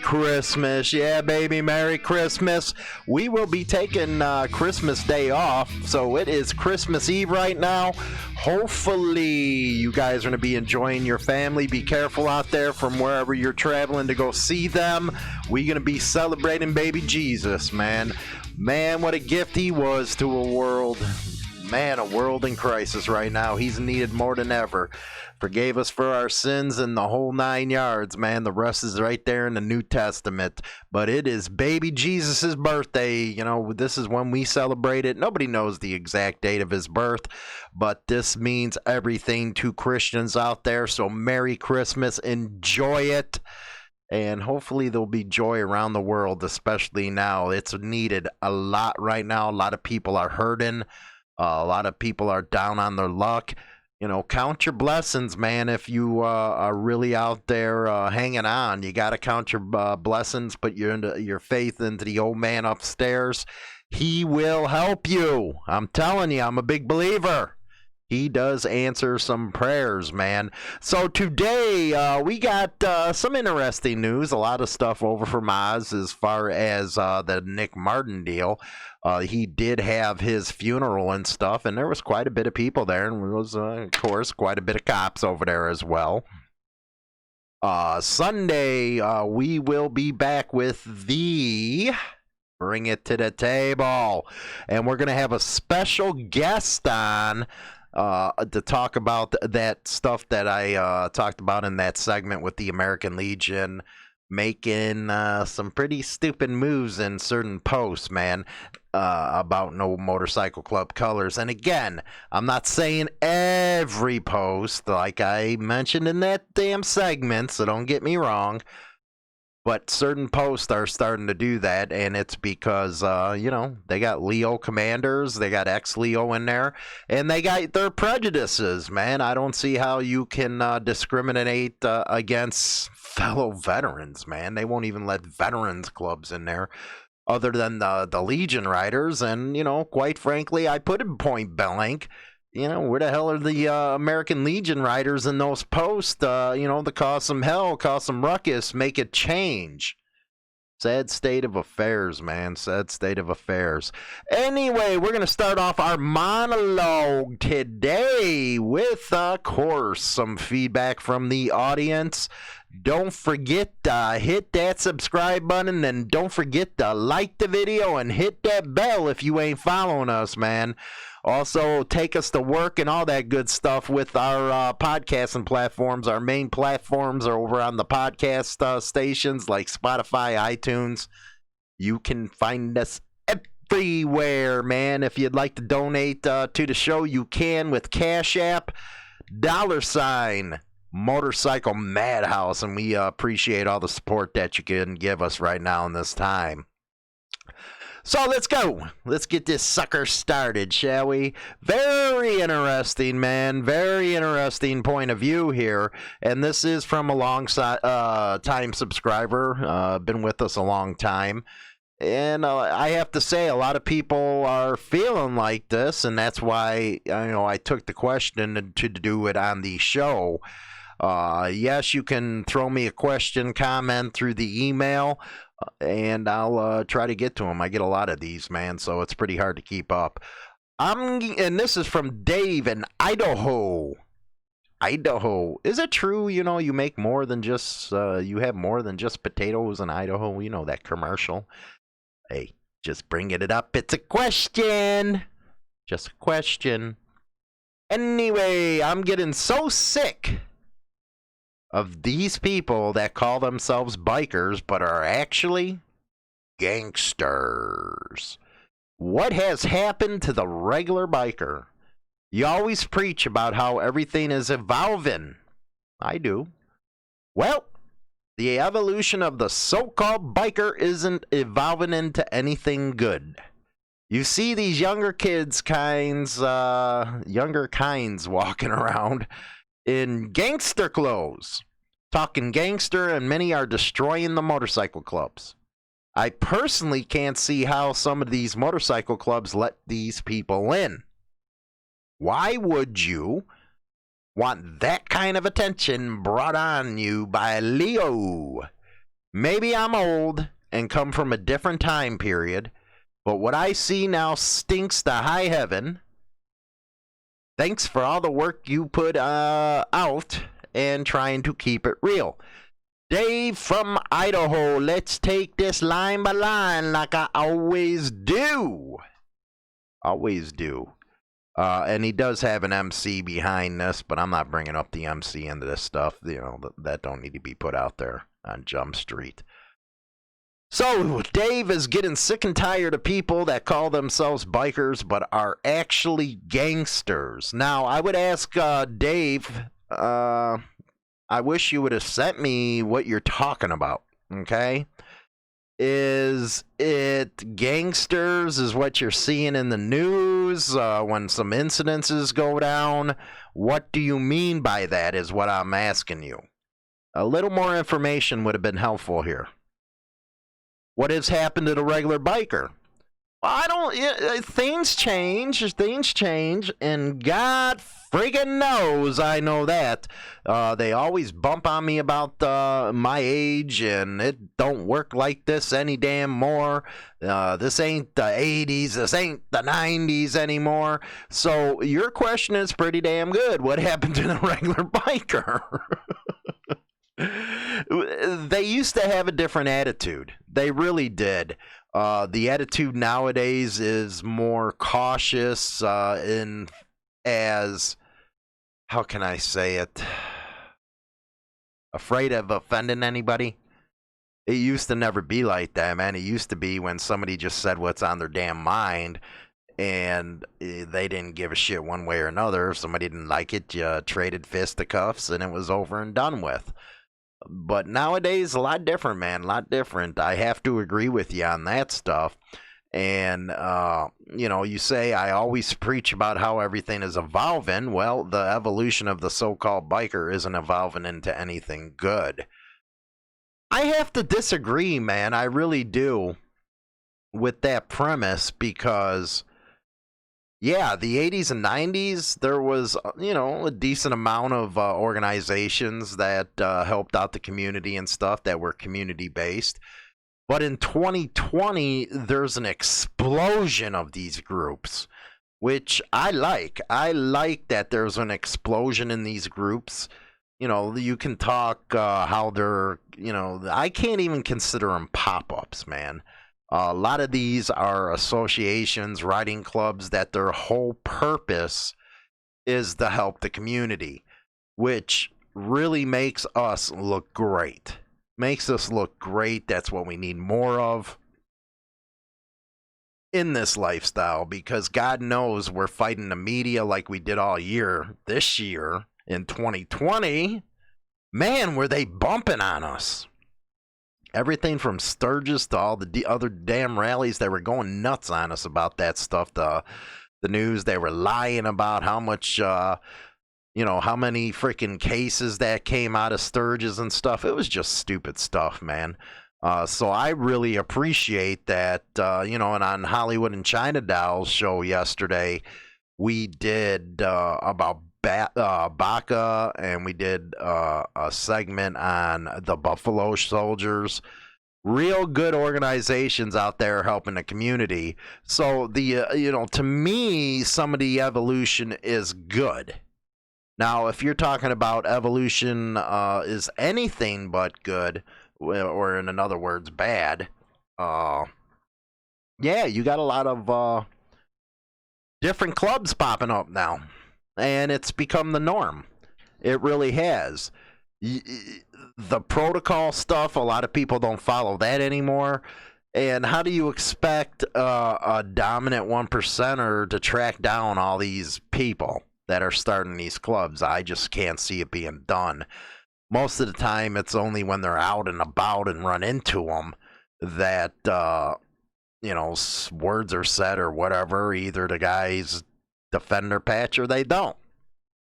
Christmas. Yeah, baby, Merry Christmas. We will be taking Christmas Day off, so it is Christmas Eve right now. Hopefully, you guys are going to be enjoying your family. Be careful out there from wherever you're traveling to go see them. We're going to be celebrating baby Jesus, man. Man, what a gift he was to a world. Man, a world in crisis right now. He's needed more than ever. Forgave us for our sins and the whole 9 yards, man. The rest is right there in the New Testament. But it is baby Jesus' birthday. You know, this is when we celebrate it. Nobody knows the exact date of his birth, but this means everything to Christians out there. So Merry Christmas. Enjoy it. And hopefully there'll be joy around the world, especially now. It's needed a lot right now. A lot of people are hurting. A lot of people are down on their luck. You know, count your blessings, man. If you are really out there hanging on, you got to count your blessings. Put your faith into the old man upstairs. He will help you. I'm telling you, I'm a big believer. He does answer some prayers, man. So today we got some interesting news. A lot of stuff over from Oz as far as the Nick Martin deal. He did have his funeral and stuff, and there was quite a bit of people there, and there was, of course, quite a bit of cops over there as well. Sunday, we will be back with the Bring It to the Table, and we're going to have a special guest on to talk about that stuff that I talked about in that segment with the American Legion making some pretty stupid moves in certain posts, man, about no motorcycle club colors. And again, I'm not saying every post, like I mentioned in that damn segment, so don't get me wrong. But certain posts are starting to do that, and it's because, you know, they got Leo commanders, they got ex-Leo in there, and they got their prejudices, man. I don't see how you can discriminate against fellow veterans, man. They won't even let veterans clubs in there other than the Legion riders, and, you know, quite frankly, I put it point blank. You know, where the hell are the American Legion riders in those posts, you know, to cause some hell, cause some ruckus, make a change? Sad state of affairs, man. Sad state of affairs. Anyway, we're going to start off our monologue today with, of course, some feedback from the audience. Don't forget to hit that subscribe button, and don't forget to like the video and hit that bell if you ain't following us, man. Also, take us to work and all that good stuff with our podcasting platforms. Our main platforms are over on the podcast stations like Spotify, iTunes. You can find us everywhere, man. If you'd like to donate to the show, you can with Cash App, $ Motorcycle Madhouse. And we appreciate all the support that you can give us right now in this time. So let's go. Let's get this sucker started, shall we? Very interesting, man. Very interesting point of view here. And this is from a long time subscriber. Been with us a long time. And I have to say, a lot of people are feeling like this. And that's why, you know, I took the question to do it on the show. Yes, you can throw me a question, comment through the email. And I'll try to get to them. I get a lot of these, man, so it's pretty hard to keep up. And this is from Dave in Idaho. Idaho. Is it true, you know, you make more than just, you have more than just potatoes in Idaho? You know that commercial. Hey, just bringing it up. It's a question. Just a question. Anyway, I'm getting so sick of these people that call themselves bikers but are actually gangsters. What has happened to the regular biker? You always preach about how everything is evolving. I do. Well, the evolution of the so-called biker isn't evolving into anything good. You see these younger kinds walking around in gangster clothes, talking gangster, and many are destroying the motorcycle clubs. I personally can't see how some of these motorcycle clubs let these people in. Why would you want that kind of attention brought on you by Leo? Maybe I'm old and come from a different time period, but what I see now stinks to high heaven. Thanks for all the work you put out and trying to keep it real. Dave from Idaho, let's take this line by line like I always do. Always do. And he does have an MC behind this, but I'm not bringing up the MC into this stuff. You know, that don't need to be put out there on Jump Street. So, Dave is getting sick and tired of people that call themselves bikers but are actually gangsters. Now, I would ask Dave, I wish you would have sent me what you're talking about, okay? Is it gangsters is what you're seeing in the news when some incidences go down? What do you mean by that is what I'm asking you. A little more information would have been helpful here. What has happened to the regular biker? I don't. Things change, and God friggin' knows I know that. They always bump on me about my age, and it don't work like this any damn more. This ain't the 80s, this ain't the 90s anymore. So your question is pretty damn good. What happened to the regular biker? They used to have a different attitude. They really did. The attitude nowadays is more cautious in as, how can I say it? Afraid of offending anybody. It used to never be like that, man. It used to be when somebody just said what's on their damn mind and they didn't give a shit one way or another. If somebody didn't like it, you traded fisticuffs and it was over and done with. But nowadays, a lot different, man. A lot different. I have to agree with you on that stuff. And, you say I always preach about how everything is evolving. Well, the evolution of the so-called biker isn't evolving into anything good. I have to disagree, man. I really do with that premise because, yeah, the 80s and 90s, there was, a decent amount of organizations that helped out the community and stuff that were community-based. But in 2020, there's an explosion of these groups, which I like. I like that there's an explosion in these groups. You can talk how they're, I can't even consider them pop-ups, man. A lot of these are associations, riding clubs that their whole purpose is to help the community, which really makes us look great. Makes us look great. That's what we need more of in this lifestyle because God knows we're fighting the media like we did all year. This year, in 2020, man, were they bumping on us. Everything from Sturgis to all the other damn rallies, they were going nuts on us about that stuff. The news, they were lying about how much, how many freaking cases that came out of Sturgis and stuff. It was just stupid stuff, man. So I really appreciate that, and on Hollywood and China Dolls show yesterday, we did about Baca, and we did a segment on the Buffalo Soldiers. Real good organizations out there helping the community. So to me, some of the evolution is good. Now, if you're talking about evolution is anything but good, or in other words, bad, yeah, you got a lot of different clubs popping up now. And it's become the norm. It really has. The protocol stuff, a lot of people don't follow that anymore. And how do you expect a dominant 1%er to track down all these people that are starting these clubs? I just can't see it being done. Most of the time, it's only when they're out and about and run into them that, words are said or whatever. Either the guys defend their patch or they don't.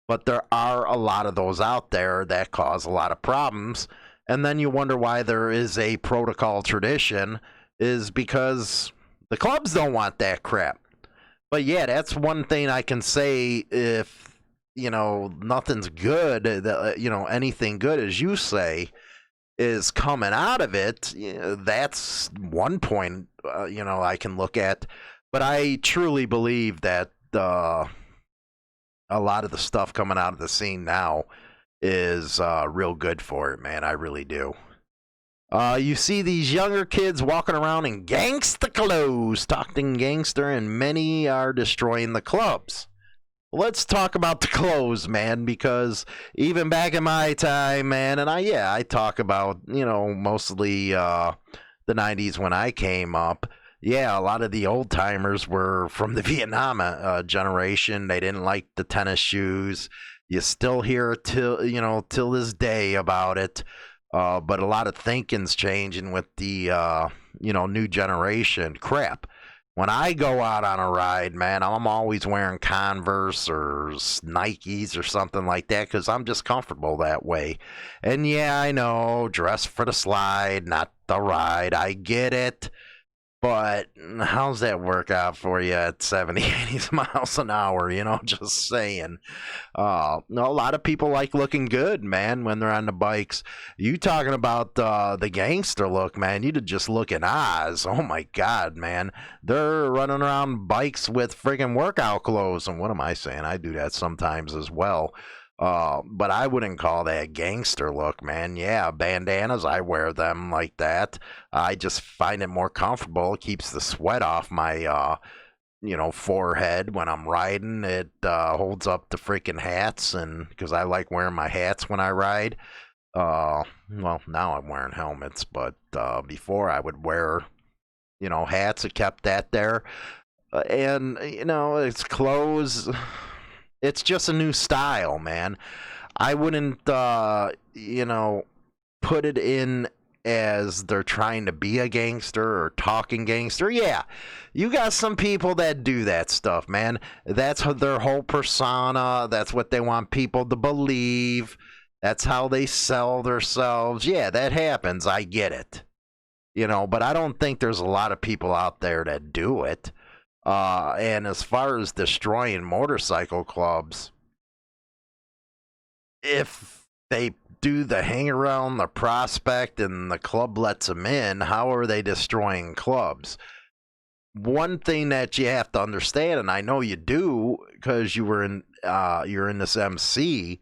But there are a lot of those out there that cause a lot of problems. And then you wonder why there is a protocol tradition is because the clubs don't want that crap. But yeah, that's one thing I can say if, nothing's good, anything good, as you say, is coming out of it, that's one point, I can look at. But I truly believe that a lot of the stuff coming out of the scene now is real good for it, man. I really do. You see these younger kids walking around in gangster clothes, talking gangster, and many are destroying the clubs. Let's talk about the clothes, man, because even back in my time, man, and I talk about, mostly the 90s when I came up. Yeah, a lot of the old timers were from the Vietnam generation. They didn't like the tennis shoes. You still hear till this day about it. But a lot of thinking's changing with the new generation. Crap. When I go out on a ride, man, I'm always wearing Converse or Nikes or something like that because I'm just comfortable that way. And yeah, I know, dress for the slide, not the ride. I get it. But how's that work out for you at 70, 80 miles an hour? Just saying. A lot of people like looking good, man, when they're on the bikes. You talking about the gangster look, man. You just look at Oz. Oh, my God, man. They're running around bikes with friggin' workout clothes. And what am I saying? I do that sometimes as well. But I wouldn't call that gangster look, man. Yeah, bandanas, I wear them like that. I just find it more comfortable. It keeps the sweat off my, forehead when I'm riding. It holds up the freaking hats, and because I like wearing my hats when I ride. Well, now I'm wearing helmets, but before I would wear, hats. It kept that there. And, it's clothes. It's just a new style, man. I wouldn't, put it in as they're trying to be a gangster or talking gangster. Yeah, you got some people that do that stuff, man. That's their whole persona. That's what they want people to believe. That's how they sell themselves. Yeah, that happens. I get it. But I don't think there's a lot of people out there that do it. And as far as destroying motorcycle clubs, if they do the hang around the prospect and the club lets them in, how are they destroying clubs? One thing that you have to understand, and I know you do because you're in this MC,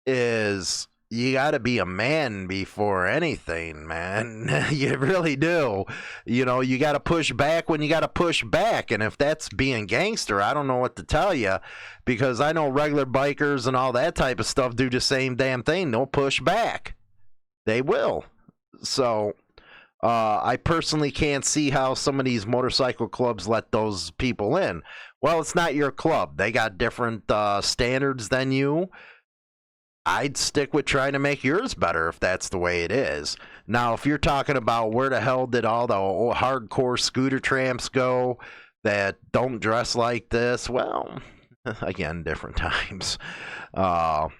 is you got to be a man before anything, man. You really do. You got to push back when you got to push back. And if that's being gangster, I don't know what to tell you, because I know regular bikers and all that type of stuff do the same damn thing. They'll push back. They will. So I personally can't see how some of these motorcycle clubs let those people in. Well, it's not your club. They got different standards than you. I'd stick with trying to make yours better if that's the way it is. Now, if you're talking about where the hell did all the old hardcore scooter tramps go that don't dress like this, well, again, different times. And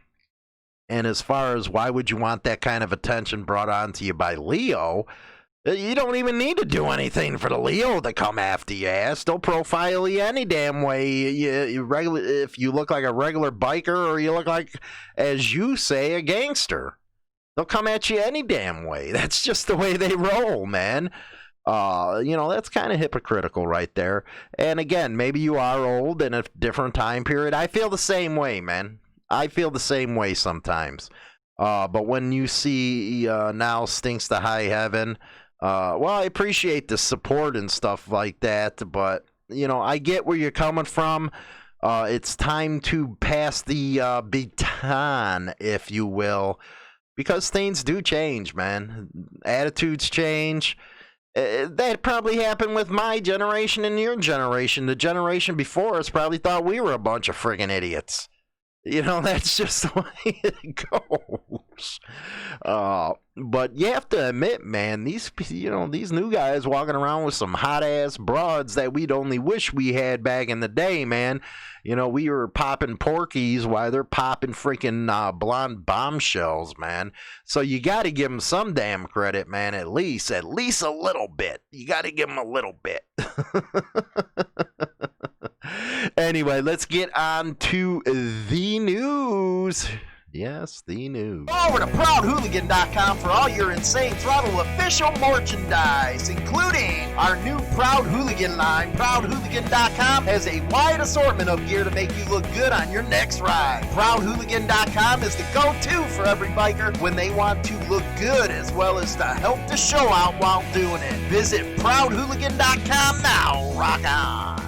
as far as why would you want that kind of attention brought on to you by Leo, you don't even need to do anything for the Leo to come after your ass. They'll profile you any damn way. If you look like a regular biker or you look like, as you say, a gangster, they'll come at you any damn way. That's just the way they roll, man. That's kind of hypocritical right there. And again, maybe you are old in a different time period. I feel the same way, man. I feel the same way sometimes. But when you see now stinks to high heaven, well, I appreciate the support and stuff like that, but, I get where you're coming from. It's time to pass the baton, if you will, because things do change, man. Attitudes change. That probably happened with my generation and your generation. The generation before us probably thought we were a bunch of friggin' idiots. That's just the way it goes. But you have to admit, man, these new guys walking around with some hot ass broads that we'd only wish we had back in the day, man. We were popping porkies while they're popping freaking blonde bombshells, man. So you got to give them some damn credit, man. At least a little bit. You got to give them a little bit. Anyway, let's get on to the news. Yes, the news. Go over to ProudHooligan.com for all your Insane Throttle official merchandise, including our new Proud Hooligan line. ProudHooligan.com has a wide assortment of gear to make you look good on your next ride. ProudHooligan.com is the go-to for every biker when they want to look good as well as to help the show out while doing it. Visit ProudHooligan.com now. Rock on.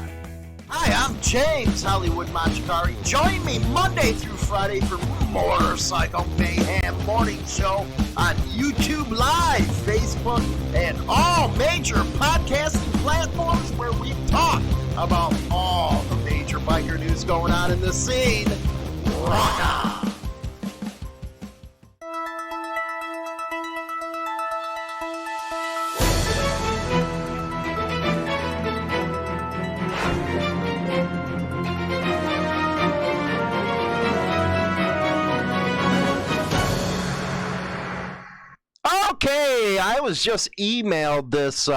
Hi, I'm James Hollywood Machikari. Join me Monday through Friday for Motorcycle Mayhem Morning Show on YouTube Live, Facebook, and all major podcasting platforms where we talk about all the major biker news going on in the scene. Rock on! Okay, I was just emailed this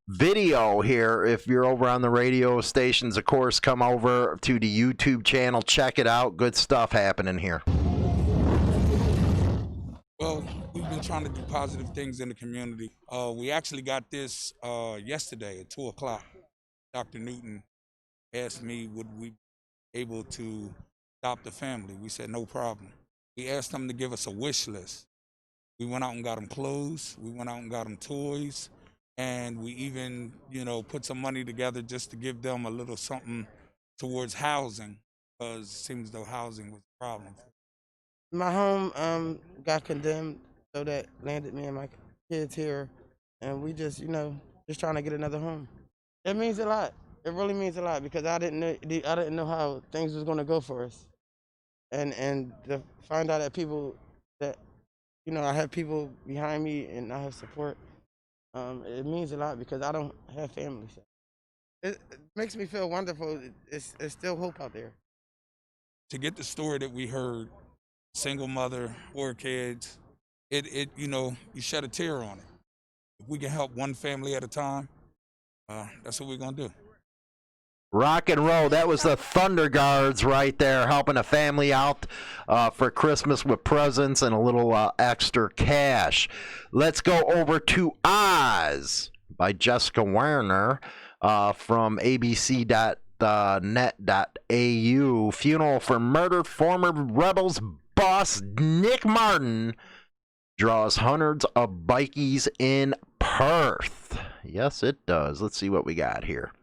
video here. If you're over on the radio stations, of course, come over to the YouTube channel. Check it out. Good stuff happening here. Well, we've been trying to do positive things in the community. We actually got this yesterday at 2 o'clock. Dr. Newton asked me, would we be able to adopt a family? We said, no problem. We asked them to give us a wish list. We went out and got them clothes. We went out and got them toys. And we even, put some money together just to give them a little something towards housing, because it seems though housing was a problem. My home got condemned, so that landed me and my kids here. And we just trying to get another home. It means a lot. It really means a lot, because I didn't know how things was going to go for us. And to find out that people that I have people behind me and I have support. It means a lot, because I don't have family. So it makes me feel wonderful. It's still hope out there. To get the story that we heard, single mother, 4 kids, you shed a tear on it. If we can help one family at a time, that's what we're gonna do. Rock and roll. That was the Thunder Guards right there, helping a family out for Christmas with presents and a little extra cash. Let's go over to Oz by Jessica Werner from abc.net.au. Funeral for murdered former Rebels boss Nick Martin draws hundreds of bikies in Perth. Yes, it does. Let's see what we got here.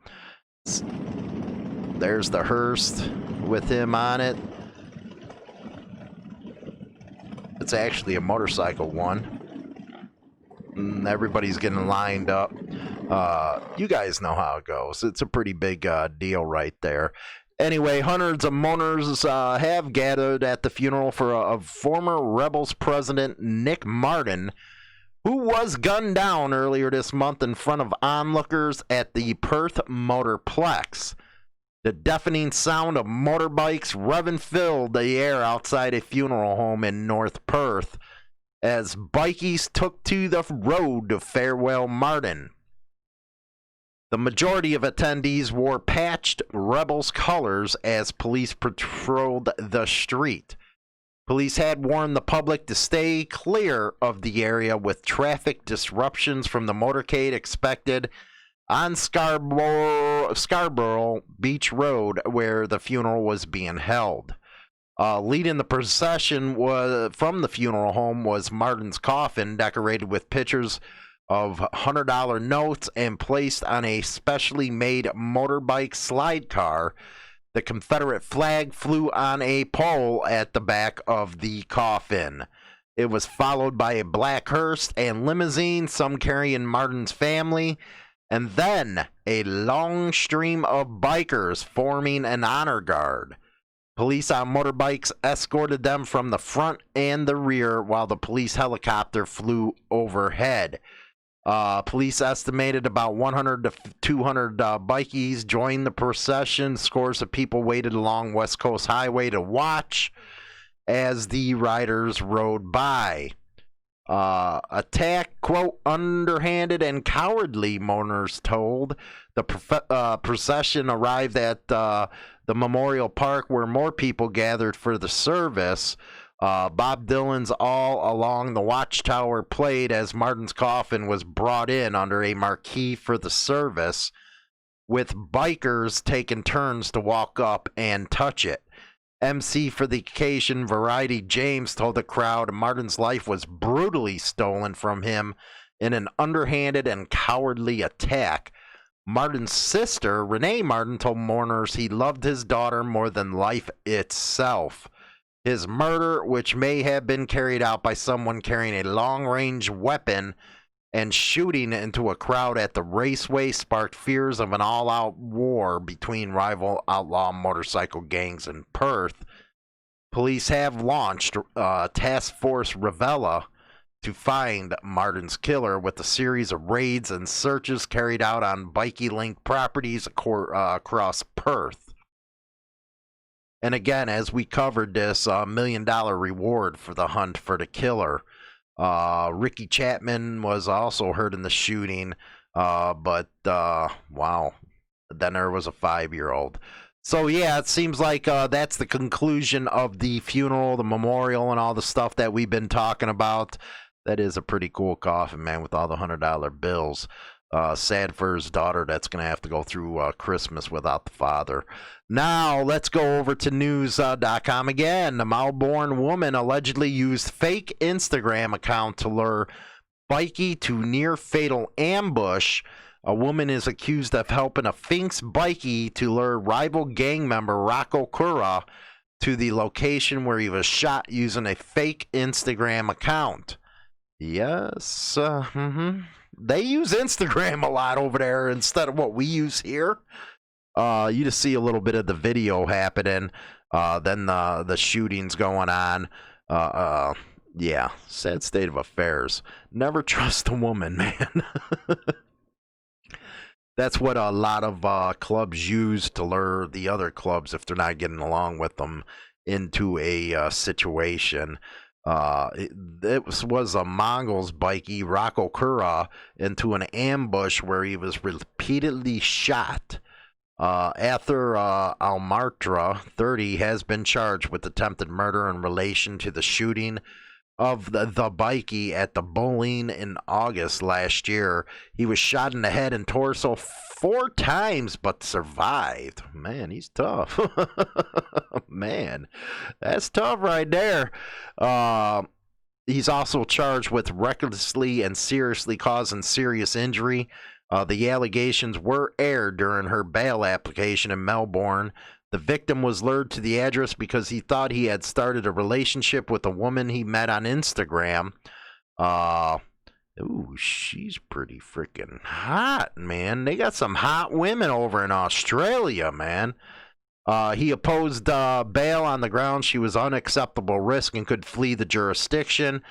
There's the hearse with him on it. It's actually a motorcycle one. Everybody's getting lined up. You guys know how it goes. It's a pretty big deal right there. Anyway, hundreds of mourners have gathered at the funeral for a former Rebels president, Nick Martin, who was gunned down earlier this month in front of onlookers at the Perth Motorplex. The deafening sound of motorbikes revving filled the air outside a funeral home in North Perth as bikies took to the road to farewell Martin. The majority of attendees wore patched Rebels colors as police patrolled the street. Police had warned the public to stay clear of the area, with traffic disruptions from the motorcade expected on Scarborough Beach Road, where the funeral was being held. Leading the procession from the funeral home was Martin's coffin, decorated with pictures of $100 notes and placed on a specially made motorbike slide car. The Confederate flag flew on a pole at the back of the coffin. It was followed by a black hearse and limousine, some carrying Martin's family, and then a long stream of bikers forming an honor guard. Police on motorbikes escorted them from the front and the rear while the police helicopter flew overhead. Police estimated about 100 to 200 bikies joined the procession. Scores of people waited along West Coast Highway to watch as the riders rode by. Attack, quote, underhanded and cowardly, mourners told. The procession arrived at the Memorial Park, where more people gathered for the service. Bob Dylan's All Along the Watchtower played as Martin's coffin was brought in under a marquee for the service, with bikers taking turns to walk up and touch it. MC for the occasion, Variety James, told the crowd Martin's life was brutally stolen from him in an underhanded and cowardly attack. Martin's sister, Renee Martin, told mourners he loved his daughter more than life itself. His murder, which may have been carried out by someone carrying a long-range weapon and shooting into a crowd at the raceway, sparked fears of an all-out war between rival outlaw motorcycle gangs in Perth. Police have launched Task Force Revella to find Martin's killer, with a series of raids and searches carried out on bikey-linked properties across Perth. And again, as we covered this, $1 million reward for the hunt for the killer. Ricky Chapman was also hurt in the shooting, but wow. Then there was a 5-year-old. So yeah, it seems like that's the conclusion of the funeral, the memorial, and all the stuff that we've been talking about. That is a pretty cool coffin, man, with all the $100 bills. Sad for his daughter that's going to have to go through Christmas without the father. Now, let's go over to news.com again. A Melbourne woman allegedly used fake Instagram account to lure bikie to near-fatal ambush. A woman is accused of helping a Finks bikie to lure rival gang member Rocco Cura to the location where he was shot using a fake Instagram account. Yes, they use Instagram a lot over there instead of what we use here. You just see a little bit of the video happening, then the shootings going on. Yeah, sad state of affairs. Never trust a woman, man. That's what a lot of clubs use to lure the other clubs, if they're not getting along with them, into a situation. It was a Mongols bikie, Rocco Cura, into an ambush where he was repeatedly shot. Arthur Almartra, 30, has been charged with attempted murder in relation to the shooting of the bikie at the bowling in August last year. He was shot in the head and torso 4 times, but survived. Man, he's tough. Man, that's tough right there. He's also charged with recklessly and seriously causing serious injury. The allegations were aired during her bail application in Melbourne. The victim was lured to the address because he thought he had started a relationship with a woman he met on Instagram. Ooh, she's pretty freaking hot, man. They got some hot women over in Australia, man. He opposed bail on the grounds she was unacceptable risk and could flee the jurisdiction.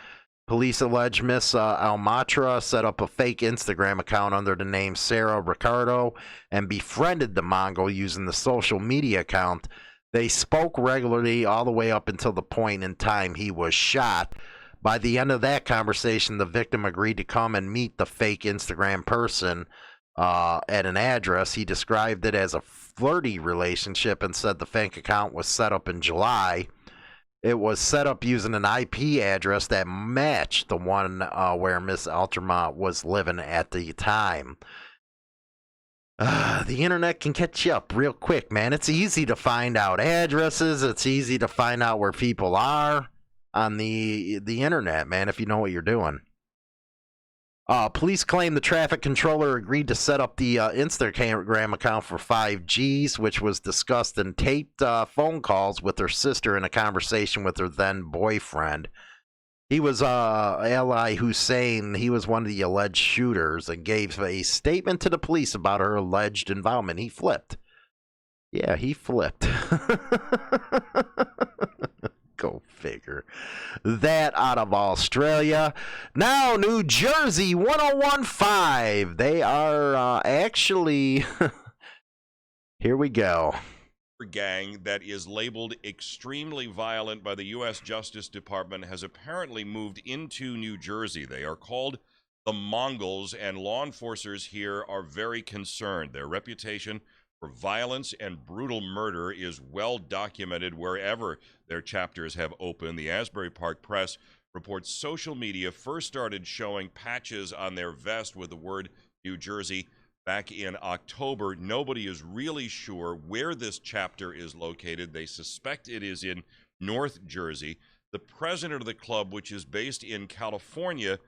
Police allege Miss Almatra set up a fake Instagram account under the name Sarah Ricardo and befriended the Mongol using the social media account. They spoke regularly all the way up until the point in time he was shot. By the end of that conversation, the victim agreed to come and meet the fake Instagram person at an address. He described it as a flirty relationship and said the fake account was set up in July. It was set up using an IP address that matched the one where Miss Altamont was living at the time. The internet can catch you up real quick, man. It's easy to find out addresses. It's easy to find out where people are on the internet, man, if you know what you're doing. Police claim the traffic controller agreed to set up the Instagram account for 5Gs, which was discussed in taped phone calls with her sister in a conversation with her then boyfriend. He was Ali Hussein. He was one of the alleged shooters and gave a statement to the police about her alleged involvement. He flipped. Yeah, he flipped. Go figure. That out of Australia. Now, New Jersey 1015. They are actually. Here we go. Gang that is labeled extremely violent by the U.S. Justice Department has apparently moved into New Jersey. They are called the Mongols, and law enforcers here are very concerned. Their reputation for violence and brutal murder is well documented wherever their chapters have opened. The Asbury Park Press reports social media first started showing patches on their vest with the word New Jersey back in October. Nobody is really sure where this chapter is located. They suspect it is in North Jersey. The president of the club, which is based in California,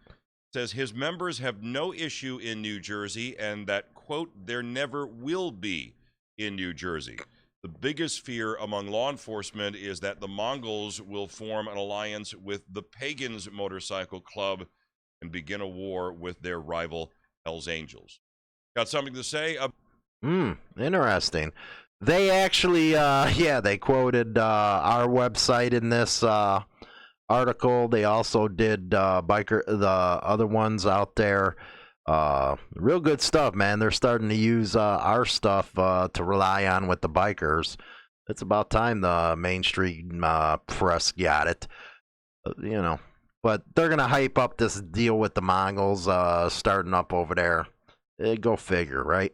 says his members have no issue in New Jersey and that, quote, there never will be in New Jersey. The biggest fear among law enforcement is that the Mongols will form an alliance with the Pagans Motorcycle Club and begin a war with their rival Hells Angels. Got something to say? Interesting. They actually, they quoted our website in this article. They also did the other ones out there. Real good stuff, man. They're starting to use our stuff to rely on with the bikers. It's about time the mainstream press got it. But they're gonna hype up this deal with the Mongols starting up over there. Go figure, right?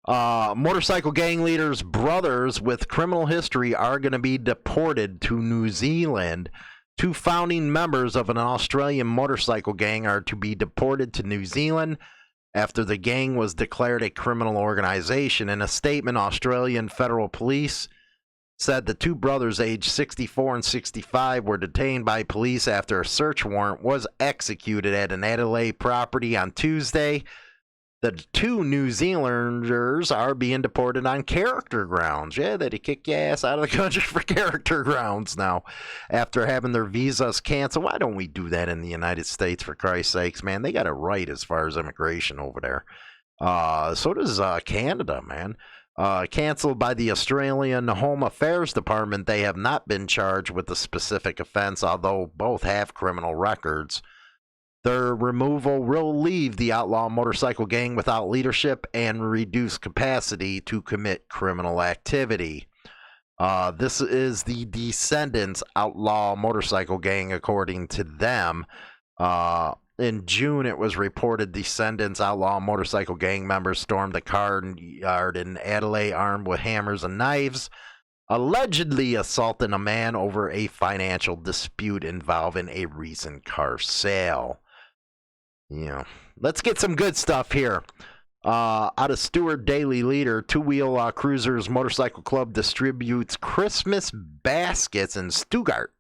Motorcycle gang leaders' brothers with criminal history are going to be deported to New Zealand. Two founding members of an Australian motorcycle gang are to be deported to New Zealand after the gang was declared a criminal organization. In a statement, Australian federal police said the two brothers, aged 64 and 65, were detained by police after a search warrant was executed at an Adelaide property on Tuesday. The two New Zealanders are being deported on character grounds. Yeah, they'd kick your ass out of the country for character grounds now after having their visas canceled. Why don't we do that in the United States, for Christ's sakes, man? They got it right as far as immigration over there. So does Canada, man. Canceled by the Australian Home Affairs Department. They have not been charged with a specific offense, although both have criminal records. Their removal will leave the outlaw motorcycle gang without leadership and reduced capacity to commit criminal activity. This is the Descendants outlaw motorcycle gang, according to them. In June, it was reported Descendants outlaw motorcycle gang members stormed the car yard in Adelaide armed with hammers and knives, allegedly assaulting a man over a financial dispute involving a recent car sale. Let's get some good stuff here. Out of Stewart Daily Leader, Two-Wheel Cruisers Motorcycle Club distributes Christmas baskets in Stuttgart.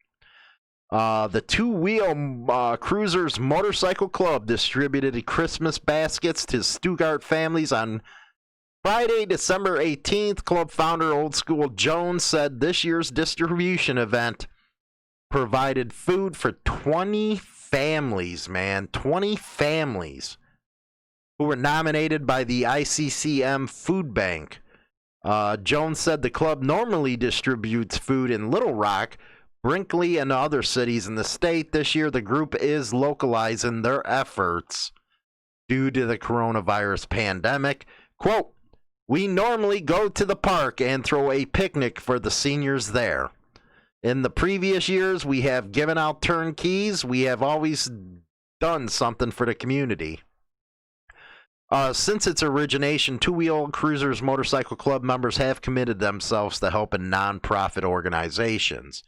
The Two-Wheel Cruisers Motorcycle Club distributed Christmas baskets to Stuttgart families on Friday, December 18th. Club founder Old School Jones said this year's distribution event provided food for 20 families, man. 20 families who were nominated by the ICCM Food Bank. Jones said the club normally distributes food in Little Rock, Brinkley, and other cities in the state. This year, the group is localizing their efforts due to the coronavirus pandemic. Quote, "We normally go to the park and throw a picnic for the seniors there. In the previous years, we have given out turnkeys. We have always done something for the community." Since its origination, Two-Wheel Cruisers Motorcycle Club members have committed themselves to helping nonprofit organizations.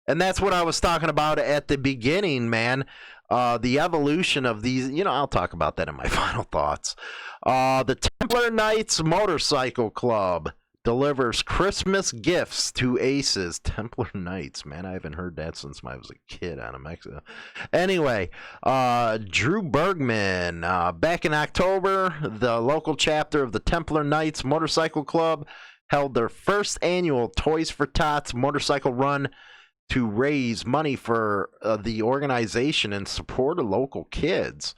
And that's what I was talking about at the beginning, man. The evolution of these, I'll talk about that in my final thoughts. The Templar Knights Motorcycle Club delivers Christmas gifts to aces. Templar Knights, man, I haven't heard that since I was a kid out of Mexico. Anyway, Drew Bergman, back in October, the local chapter of the Templar Knights Motorcycle Club held their first annual Toys for Tots motorcycle run to raise money for the organization and support of local kids.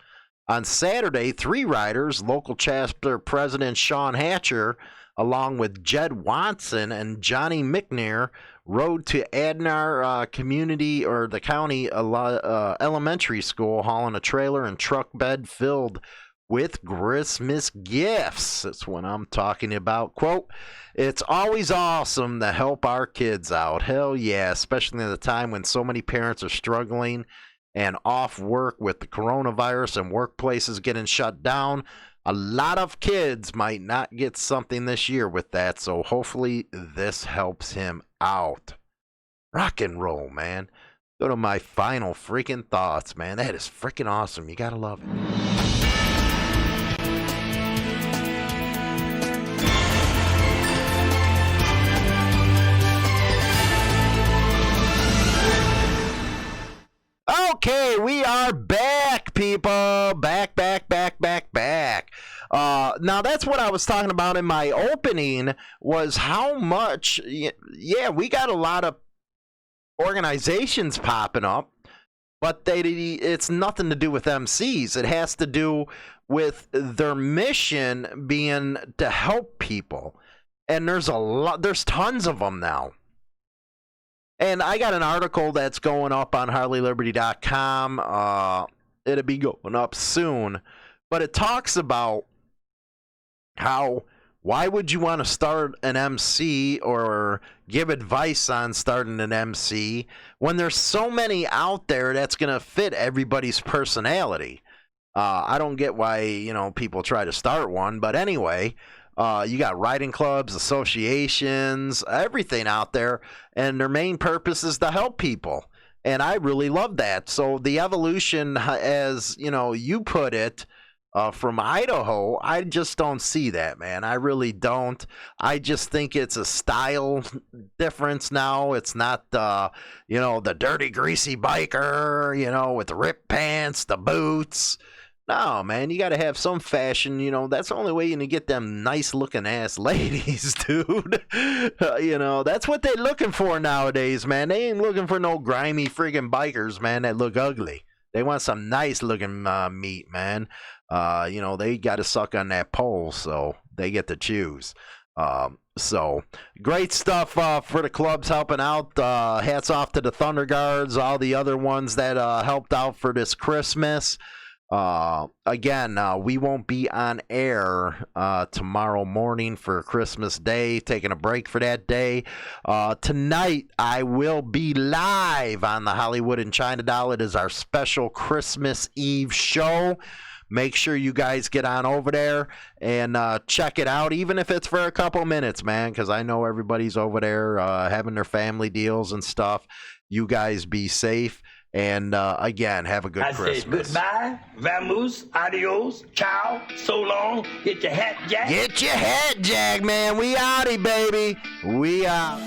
On Saturday, 3 riders, local chapter president Sean Hatcher, along with Jed Watson and Johnny McNair, rode to Adnar community or the county elementary school, hauling a trailer and truck bed filled with Christmas gifts. That's what I'm talking about. Quote, "It's always awesome to help our kids out. Hell yeah, especially at a time when so many parents are struggling and off work with the coronavirus and workplaces getting shut down. a lot of kids might not get something this year with that, so hopefully this helps him out. Rock and roll, man. Go to my final freaking thoughts, man. That is freaking awesome. You gotta love it. Okay, we are back, people. Back. Now, that's what I was talking about in my opening, was how much, yeah, we got a lot of organizations popping up, but it's nothing to do with MCs. It has to do with their mission being to help people. And there's tons of them now. And I got an article that's going up on HarleyLiberty.com. It'll be going up soon. But it talks about why would you want to start an MC or give advice on starting an MC when there's so many out there that's going to fit everybody's personality? I don't get why, people try to start one. But anyway, you got riding clubs, associations, everything out there, and their main purpose is to help people. And I really love that. So the evolution, as you put it, from Idaho, I just don't see that, man. I really don't. I just think it's a style difference now. It's not the dirty, greasy biker, with the ripped pants, the boots. No, man, you got to have some fashion. That's the only way you can get them nice looking ass ladies, dude. That's what they're looking for nowadays, man. They ain't looking for no grimy friggin' bikers, man, that look ugly. They want some nice looking meat, man. They got to suck on that pole, so they get to choose. So great stuff for the clubs helping out. Hats off to the Thunder Guards, all the other ones that helped out for this Christmas. Again, we won't be on air tomorrow morning for Christmas Day, taking a break for that day. Tonight, I will be live on the Hollywood and China Doll. It is our special Christmas Eve show. Make sure you guys get on over there and check it out, even if it's for a couple minutes, man, because I know everybody's over there having their family deals and stuff. You guys be safe. And again, have a good Christmas. I say goodbye, vamoose, adios, ciao, so long. Get your hat, Jack. Get your hat, Jack, man. We outie, baby. We out.